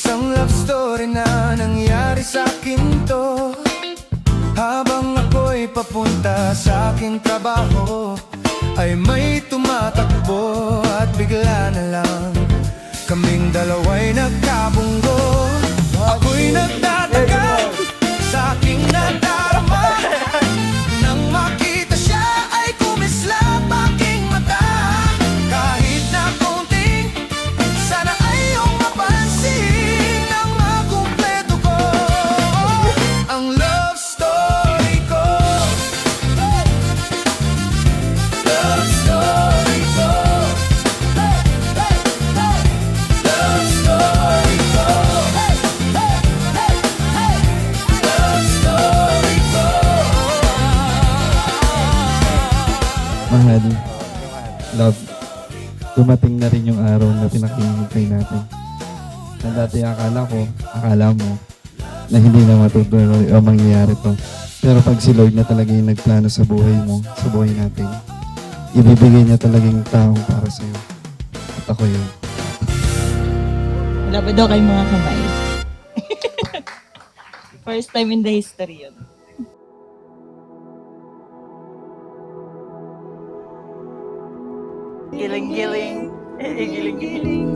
Isang love story na nangyari sa akin to, habang ako'y papunta sa aking trabaho, ay may tumatakbo at bigla na lang kaming dalawa'y nagkabunggo. Ako'y nagtataka sa aking nadarama, nang makita siya ay kumislap aking mata. Kahit na konting, sana ay iyong mapansin nang makumpleto ko ang love story ko. Love story ko. Love story ko. Love story ko. Mahal, love, dumating na rin yung araw na pinakihintay natin. Na dati akala mo, na hindi na matutuloy o mangyayari to. Pero pag si Lord na talaga yung nagplano sa buhay mo, sa buhay natin, ibibigay niya talaga yung taong para sa'yo. At ako yun. Wala ba daw kayong mga kamay? First time in the history yun. Giling-giling. Giling-giling.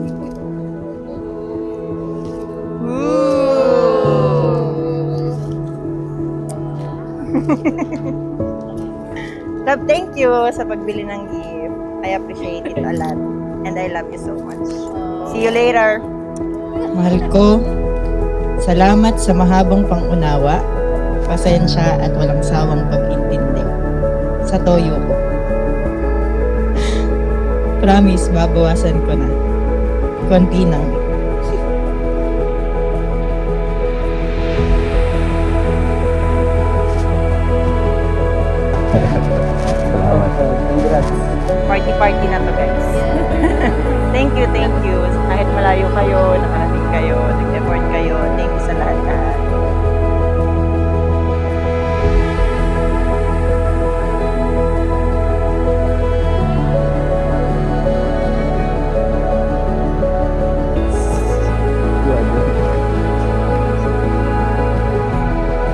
Love, thank you sa pagbili ng gift. I appreciate it a lot. And I love you so much. See you later. Mahal ko, salamat sa mahabang pangunawa, pasensya at walang sawang pag-intindi sa toyo ko. Promise, babawasan ko na. Konti lang. Party-party na to, guys. Thank you, thank you. Kahit malayo kayo, nakarating kayo, nag-effort kayo. Thank you sa lahat.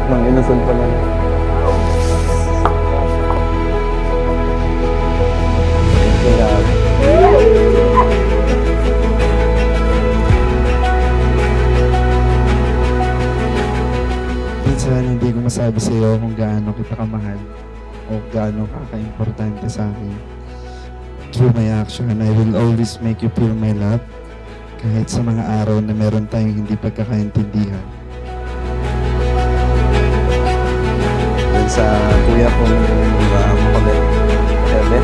Mang inasal pa lang. Minsan hindi ko masabi sa iyo kung gaano kita kamahal o gaano ka-importante sa akin. Through my action, I will always make you feel my love kahit sa mga araw na meron tayong hindi pagkakaintindihan. Dun sa kuya kong mapagay. Ebe.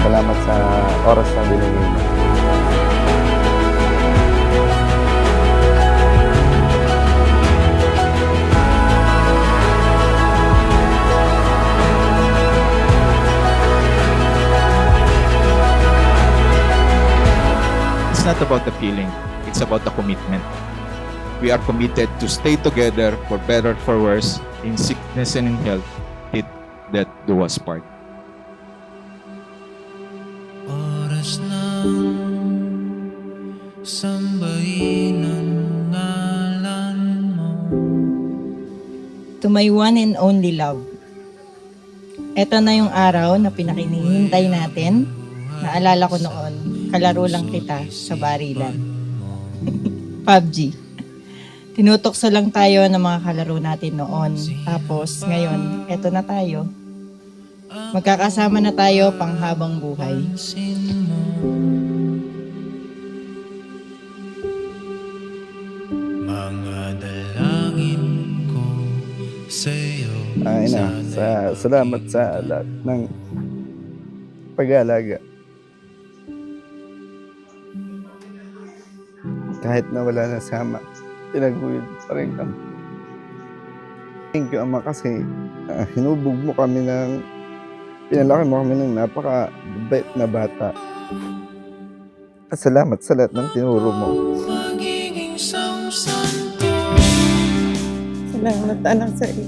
Salamat sa oras na binigay mo. It's not about the feeling, it's about the commitment. We are committed to stay together for better, for worse, in sickness and in health, till death do us part. Oras ng sambahin ang ngalan mo. To my one and only love. Ito na yung araw na pinakinihintay natin. Naalala ko noon, kalaro lang kita sa barilan. PUBG. Tinutokso lang tayo ng mga kalaro natin noon. Tapos ngayon, eto na tayo. Magkakasama na tayo panghabang buhay. Mga dalangin ko sa'yo. Ay na, salamat sa lahat ng pag-aalaga. Kahit na wala na sama, tinaguyod pa rin kami. Thank you, Ama, kasi hinubog mo kami pinalaki mo kami ng napaka-bait na bata. Salamat sa lahat ng tinuro mo. Magiging isang santo. Salamat anak sa iyo.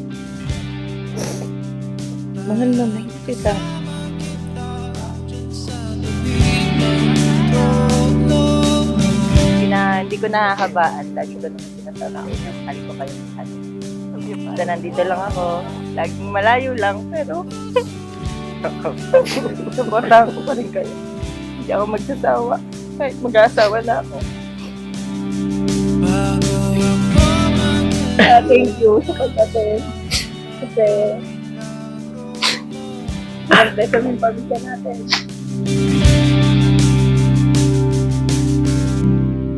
Mahal na mahal kita. Hindi ko nahahabaan. Lagi ko naman sinasabi na mahal ko kayo mahal. Basta nandito lang ako. Laging malayo lang, pero supportahan ko pa rin kayo. Hindi ako magsasawa. Kahit mag-aasawa na ako. bago ako Thank you sa pag-attend. Kasi maganda kami pamilya natin.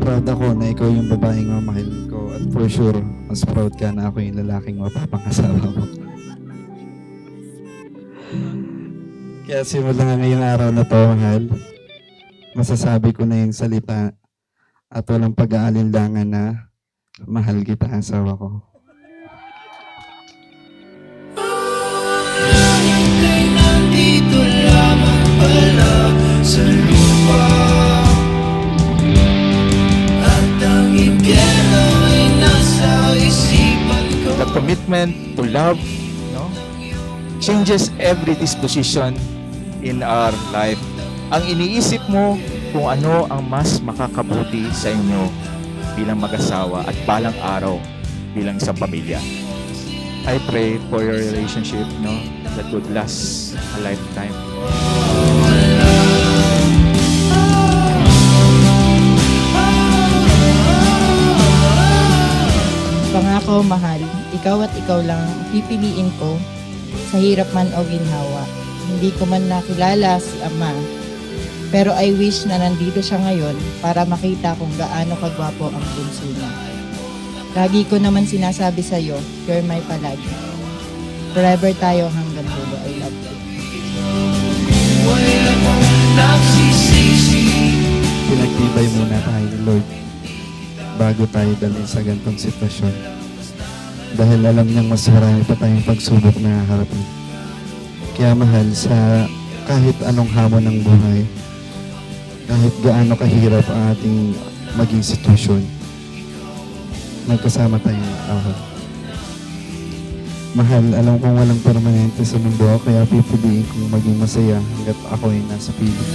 Proud ako na ikaw yung babaeng mamahalin ko at for sure, mas proud ka na ako yung lalaking mapapangasawa mo. Kaya simula nga ngayong araw na to, mahal, masasabi ko na yung salita at walang pag-aalinlangan na mahal kita, asawa ko. Ika'y nandito lamang pala sa lupa at ang impyerno ay nasa isipan ko. The commitment to love, no, changes every disposition in our life. Ang iniisip mo kung ano ang mas makakabuti sa inyo bilang mag-asawa at balang araw bilang isang pamilya. I pray for your relationship, no, that would last a lifetime. Pangako, mahal, ikaw at ikaw lang ang pipiliin ko sa hirap man o ginhawa. Hindi ko man nakilala si Ama, pero I wish na nandito siya ngayon para makita kung gaano kagwapo ang bunso niya. Lagi ko naman sinasabi sa iyo, you're my palagi. Forever tayo hanggang dulo. I love you. Buhay akong nagsisisi. Pinagtibay muna tayo ni Lord bago tayo dalhin sa gantong sitwasyon. Dahil alam niyang mas marami pa tayong pagsubok na harapin. Kaya mahal, sa kahit anong hamon ng buhay, kahit gaano kahirap ang ating maging sitwasyon, magkasama tayong awal. Mahal, alam kong walang permanente sa mundo, kaya pipiliin kong maging masaya hanggat ako ay nasa piling.